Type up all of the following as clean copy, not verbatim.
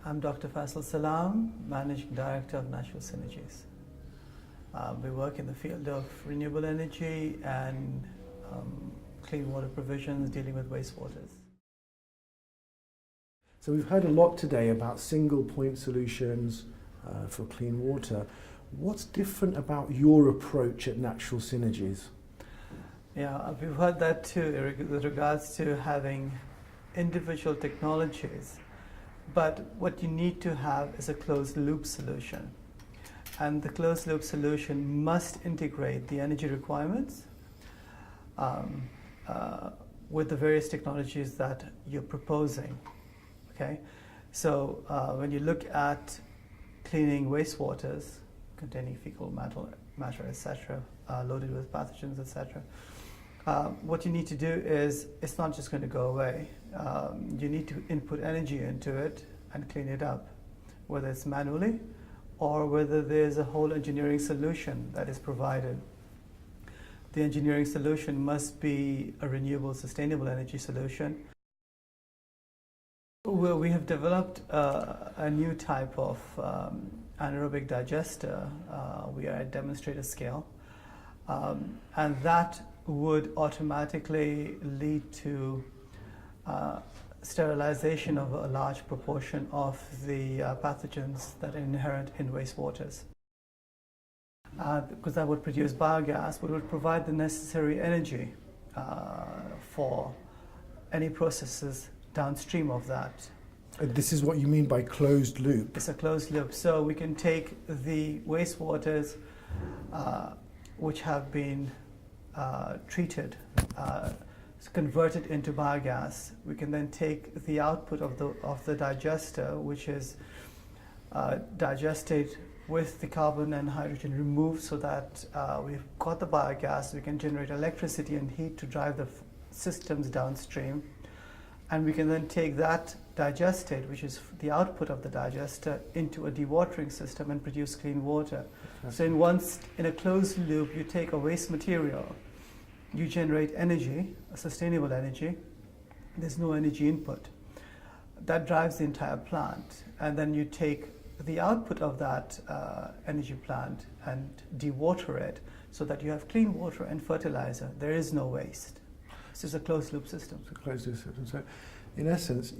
I'm Dr. Faisal Salam, Managing Director of Natural Synergies. We work in the field of renewable energy and clean water provisions, dealing with wastewaters. So we've heard a lot today about single point solutions for clean water. What's different about your approach at Natural Synergies? Yeah, we've heard that too with regards to having individual technologies. But what you need to have is a closed loop solution. And the closed loop solution must integrate the energy requirements with the various technologies that you're proposing. Okay, so when you look at cleaning wastewaters containing fecal matter, etc., loaded with pathogens, etc., what you need to do is, it's not just going to go away. You need to input energy into it and clean it up, whether it's manually or whether there's a whole engineering solution that is provided. The engineering solution must be a renewable, sustainable energy solution. Well, we have developed a new type of anaerobic digester. We are at demonstrator scale, and that would automatically lead to sterilization of a large proportion of the pathogens that are inherent in wastewaters. Because that would produce biogas, but would provide the necessary energy for any processes downstream of that. This is what you mean by closed loop? It's a closed loop. So we can take the wastewaters which have been treated, converted into biogas. We can then take the output of the digester, which is digested with the carbon and hydrogen removed, so that we've got the biogas. We can generate electricity and heat to drive the systems downstream. And we can then take that digested, which is the output of the digester, into a dewatering system and produce clean water. So in a closed loop, you take a waste material, you generate energy, a sustainable energy. There's no energy input. That drives the entire plant. And then you take the output of that energy plant and dewater it so that you have clean water and fertilizer. There is no waste. This is a closed loop system. It's a closed loop system. So, in essence,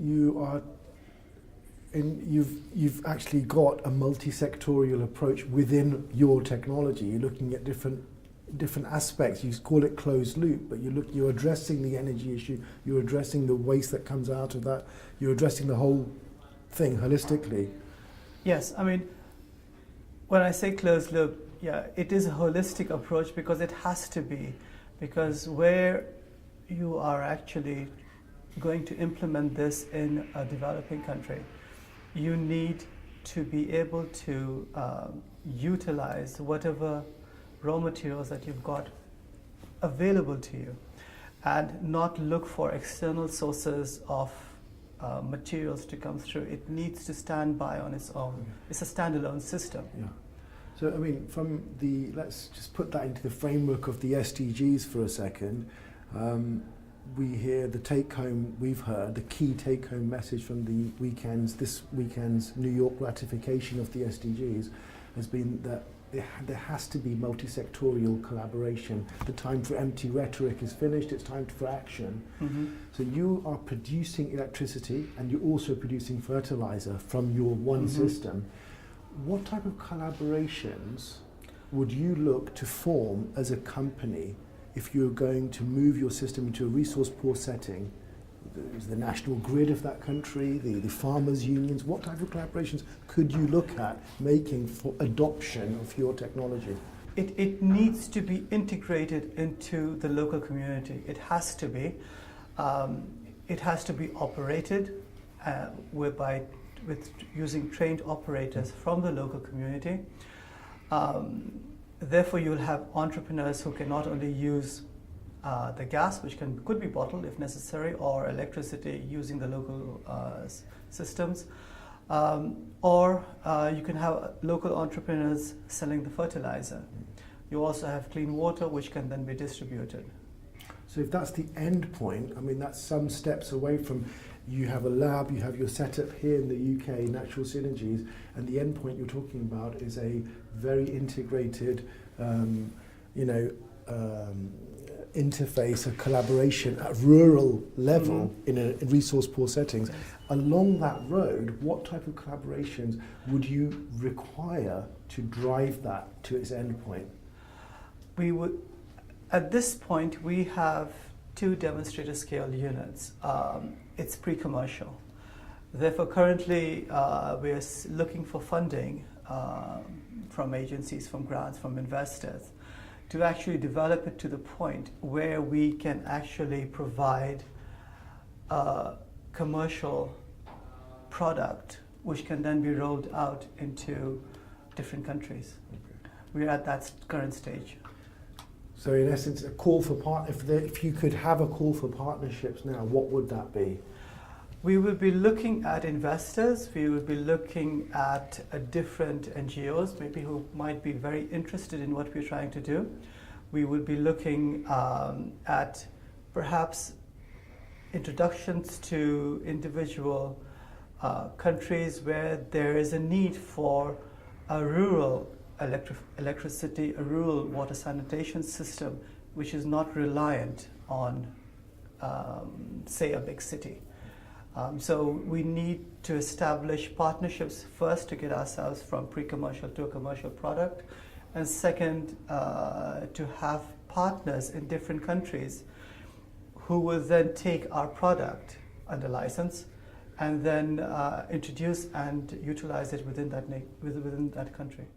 you've actually got a multi-sectorial approach within your technology. You're looking at different aspects. You call it closed loop, but you're addressing the energy issue. You're addressing the waste that comes out of that. You're addressing the whole thing holistically. Yes, I mean, when I say closed loop, yeah, it is a holistic approach because it has to be, because where you are actually going to implement this in a developing country, you need to be able to utilize whatever raw materials that you've got available to you and not look for external sources of materials to come through. It needs to stand by on its own. It's a standalone system. Yeah. So, I mean, let's just put that into the framework of the SDGs for a second. We hear the key take-home message from this weekend's New York ratification of the SDGs has been that there has to be multi-sectorial collaboration. The time for empty rhetoric is finished, it's time for action. Mm-hmm. So you are producing electricity and you're also producing fertilizer from your one system. What type of collaborations would you look to form as a company if you're going to move your system into a resource-poor setting? The national grid of that country, the farmers' unions, what type of collaborations could you look at making for adoption of your technology? It needs to be integrated into the local community. It has to be. It has to be operated with using trained operators from the local community. Therefore, you'll have entrepreneurs who can not only use the gas, which could be bottled if necessary, or electricity using the local systems, or you can have local entrepreneurs selling the fertilizer. You also have clean water, which can then be distributed. So if that's the end point, I mean, that's some steps away from you have a lab, you have your setup here in the UK, natural synergies, and the endpoint you're talking about is a very integrated, interface, a collaboration at rural level in resource poor settings. Yes. Along that road, what type of collaborations would you require to drive that to its endpoint? We would, at this point, we have 2 demonstrator scale units. It's pre-commercial. Therefore, currently, we're looking for funding from agencies, from grants, from investors, to actually develop it to the point where we can actually provide a commercial product which can then be rolled out into different countries. Okay. We're at that current stage. So in essence, a call for if you could have a call for partnerships now, what would that be? We will be looking at investors, we will be looking at different NGOs, maybe who might be very interested in what we're trying to do. We would be looking at perhaps introductions to individual countries where there is a need for a rural electricity, a rural water sanitation system which is not reliant on, say, a big city. So we need to establish partnerships first to get ourselves from pre-commercial to a commercial product, and second, to have partners in different countries who will then take our product under license and then introduce and utilize it within that country.